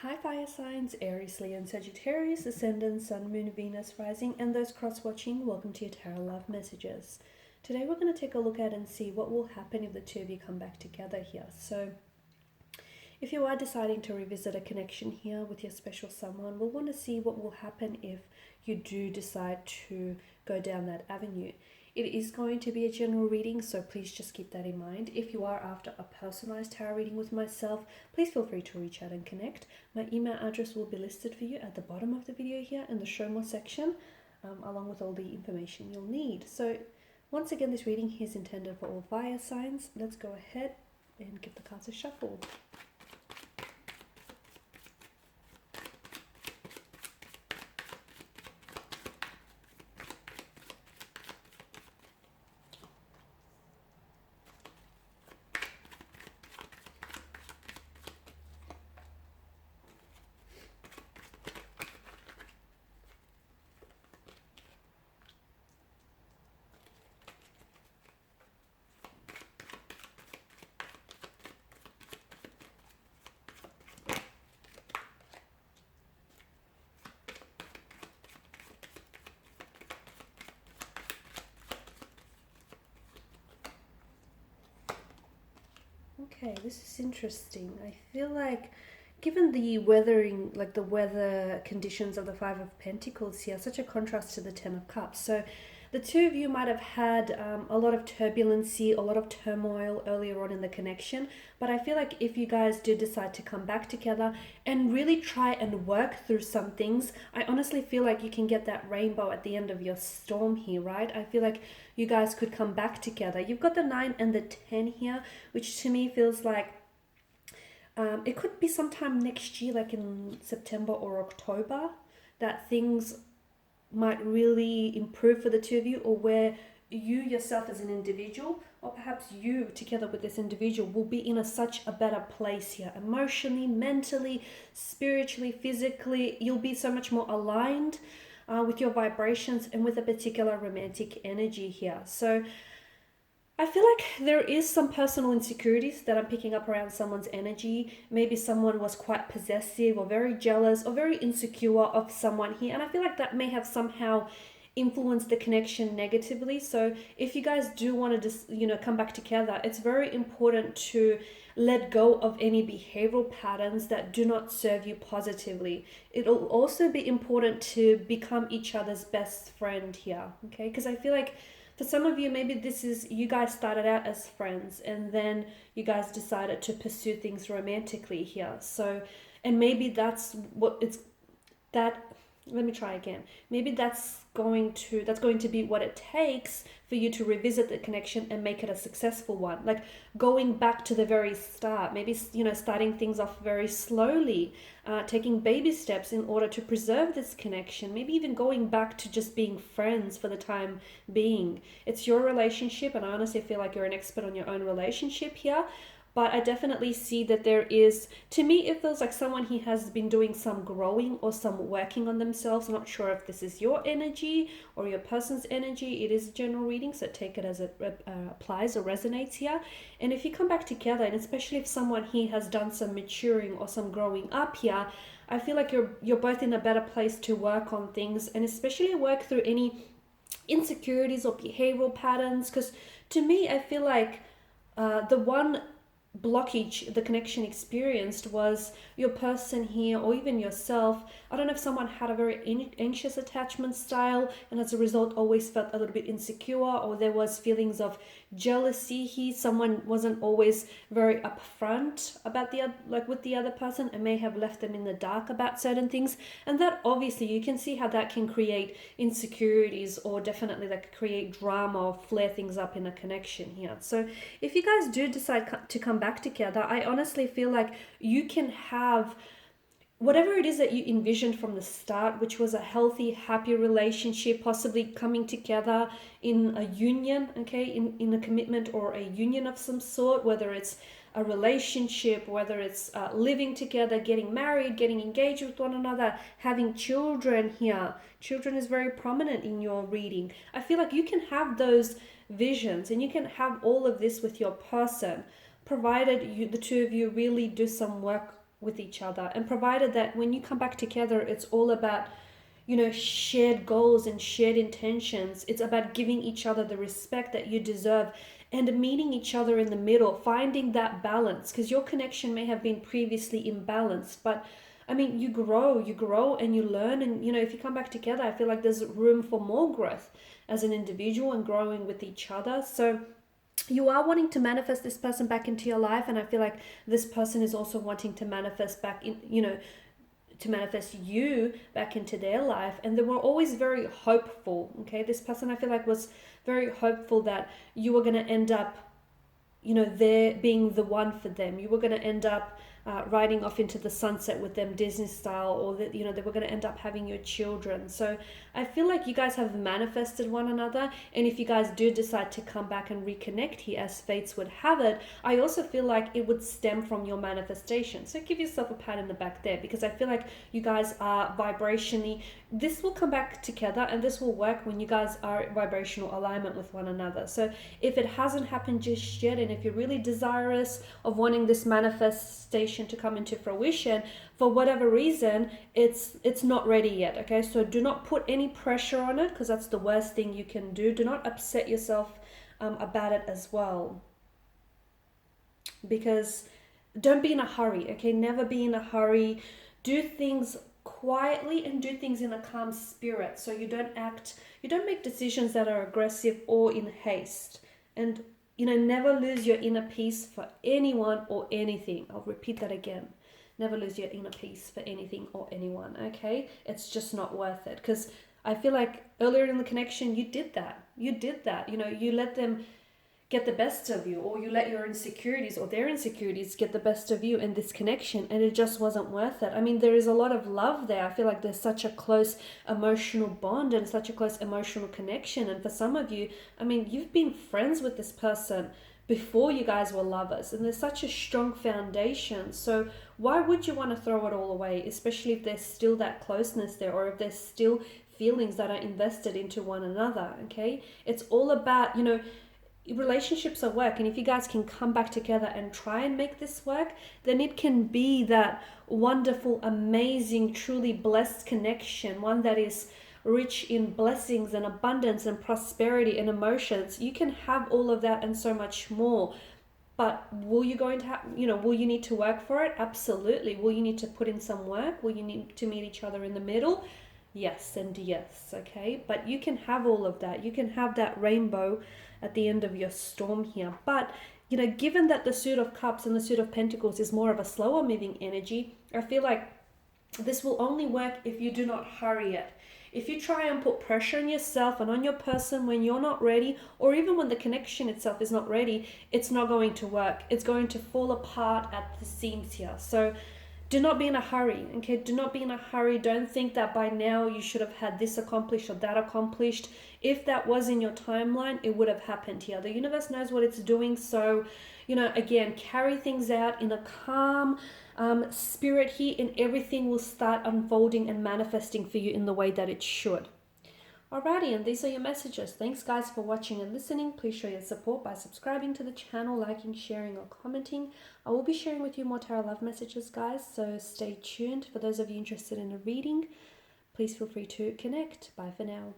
Hi fire signs, Aries, Leo and Sagittarius, Ascendant, Sun, Moon, Venus, Rising, and those cross-watching, welcome to your Tarot Love Messages. Today we're going to take a look at and see what will happen if the two of you come back together here. So if you are deciding to revisit a connection here with your special someone, we'll want to see what will happen if you do decide to go down that avenue. It is going to be a general reading, so please just keep that in mind. If you are after a personalized tarot reading with myself, please feel free to reach out and connect. My email address will be listed for you at the bottom of the video here in the show more section, along with all the information you'll need. So once again, this reading is intended for all fire signs. Let's go ahead and give the cards a shuffle. Okay, this is interesting. I feel like given the weathering, like the weather conditions of the Five of Pentacles here, such a contrast to the Ten of Cups. So the two of you might have had a lot of turbulency, a lot of turmoil earlier on in the connection. But I feel like if you guys do decide to come back together and really try and work through some things, I honestly feel like you can get that rainbow at the end of your storm here, right? I feel like you guys could come back together. You've got the 9 and the 10 here, which to me feels like it could be sometime next year, like in September or October, that things might really improve for the two of you, or where you yourself as an individual, or perhaps you together with this individual, will be in such a better place here, emotionally, mentally, spiritually, physically. You'll be so much more aligned with your vibrations and with a particular romantic energy here. So I feel like there is some personal insecurities that I'm picking up around someone's energy. Maybe someone was quite possessive or very jealous or very insecure of someone here. And I feel like that may have somehow influenced the connection negatively. So if you guys do want to just, come back together, it's very important to let go of any behavioral patterns that do not serve you positively. It'll also be important to become each other's best friend here, okay? Because I feel like for some of you, maybe this is, you guys started out as friends and then you guys decided to pursue things romantically here. So, and maybe that's what it's, let me try again. Maybe that's going to be what it takes for you to revisit the connection and make it a successful one. Like going back to the very start, maybe, starting things off very slowly, taking baby steps in order to preserve this connection, maybe even going back to just being friends for the time being. It's your relationship, and I honestly feel like you're an expert on your own relationship here. But I definitely see that there is, to me, it feels like someone he has been doing some growing or some working on themselves. I'm not sure if this is your energy or your person's energy. It is a general reading, so take it as it applies or resonates here. And if you come back together, and especially if someone he has done some maturing or some growing up here, I feel like you're both in a better place to work on things, and especially work through any insecurities or behavioral patterns. Because to me, I feel like the one blockage the connection experienced was your person here, or even yourself. I don't know if someone had a very anxious attachment style and as a result always felt a little bit insecure, or there was feelings of jealousy here. Someone wasn't always very upfront about with the other person and may have left them in the dark about certain things, and that obviously you can see how that can create insecurities, or definitely like create drama or flare things up in a connection here. So if you guys do decide to come back together, I honestly feel like you can have whatever it is that you envisioned from the start, which was a healthy, happy relationship, possibly coming together in a union, okay, in a commitment or a union of some sort, whether it's a relationship, whether it's living together, getting married, getting engaged with one another, having children here. Children is very prominent in your reading. I feel like you can have those visions and you can have all of this with your person, provided the two of you really do some work with each other, and provided that when you come back together, it's all about, you know, shared goals and shared intentions. It's about giving each other the respect that you deserve and meeting each other in the middle, finding that balance, because your connection may have been previously imbalanced, but I mean, you grow and you learn, and you know, if you come back together, I feel like there's room for more growth as an individual and growing with each other. So you are wanting to manifest this person back into your life, and I feel like this person is also wanting to manifest back in, you know, to manifest you back into their life. And they were always very hopeful. Okay, this person, I feel like, was very hopeful that you were going to end up, you know, there being the one for them. You were going to end up riding off into the sunset with them, Disney style, or that, you know, they were going to end up having your children. So I feel like you guys have manifested one another, and if you guys do decide to come back and reconnect here, as fates would have it, I also feel like it would stem from your manifestation. So give yourself a pat in the back there, because I feel like you guys are vibrationally, this will come back together, and this will work when you guys are in vibrational alignment with one another. So if it hasn't happened just yet, and if you're really desirous of wanting this manifestation to come into fruition, for whatever reason, it's not ready yet. Okay, so do not put any pressure on it, because that's the worst thing you can do. Do not upset yourself about it as well, because don't be in a hurry. Okay, never be in a hurry. Do things quietly and do things in a calm spirit, so you don't make decisions that are aggressive or in haste. And you know, never lose your inner peace for anyone or anything. I'll repeat that again. Never lose your inner peace for anything or anyone, okay? It's just not worth it. Because I feel like earlier in the connection, you did that. You know, you let them get the best of you, or you let your insecurities or their insecurities get the best of you in this connection, and it just wasn't worth it. I mean, there is a lot of love there. I feel like there's such a close emotional bond and such a close emotional connection. And for some of you, I mean, you've been friends with this person before you guys were lovers, and there's such a strong foundation. So why would you want to throw it all away, especially if there's still that closeness there, or if there's still feelings that are invested into one another? Okay, it's all about, you know, relationships are work, and if you guys can come back together and try and make this work, then it can be that wonderful, amazing, truly blessed connection, one that is rich in blessings and abundance and prosperity and emotions. You can have all of that and so much more. But will you will you need to work for it? Absolutely. Will you need to put in some work? Will you need to meet each other in the middle? Yes and yes, okay? But you can have all of that. You can have that rainbow at the end of your storm here. But, you know, given that the Suit of Cups and the Suit of Pentacles is more of a slower moving energy, I feel like this will only work if you do not hurry it. If you try and put pressure on yourself and on your person when you're not ready, or even when the connection itself is not ready, it's not going to work. It's going to fall apart at the seams here. So do not be in a hurry, okay? Do not be in a hurry. Don't think that by now you should have had this accomplished or that accomplished. If that was in your timeline, it would have happened here. The universe knows what it's doing. So, you know, again, carry things out in a calm spirit here, and everything will start unfolding and manifesting for you in the way that it should. Alrighty, and these are your messages. Thanks guys for watching and listening. Please show your support by subscribing to the channel, liking, sharing, or commenting. I will be sharing with you more tarot love messages, guys, so stay tuned. For those of you interested in a reading, please feel free to connect. Bye for now.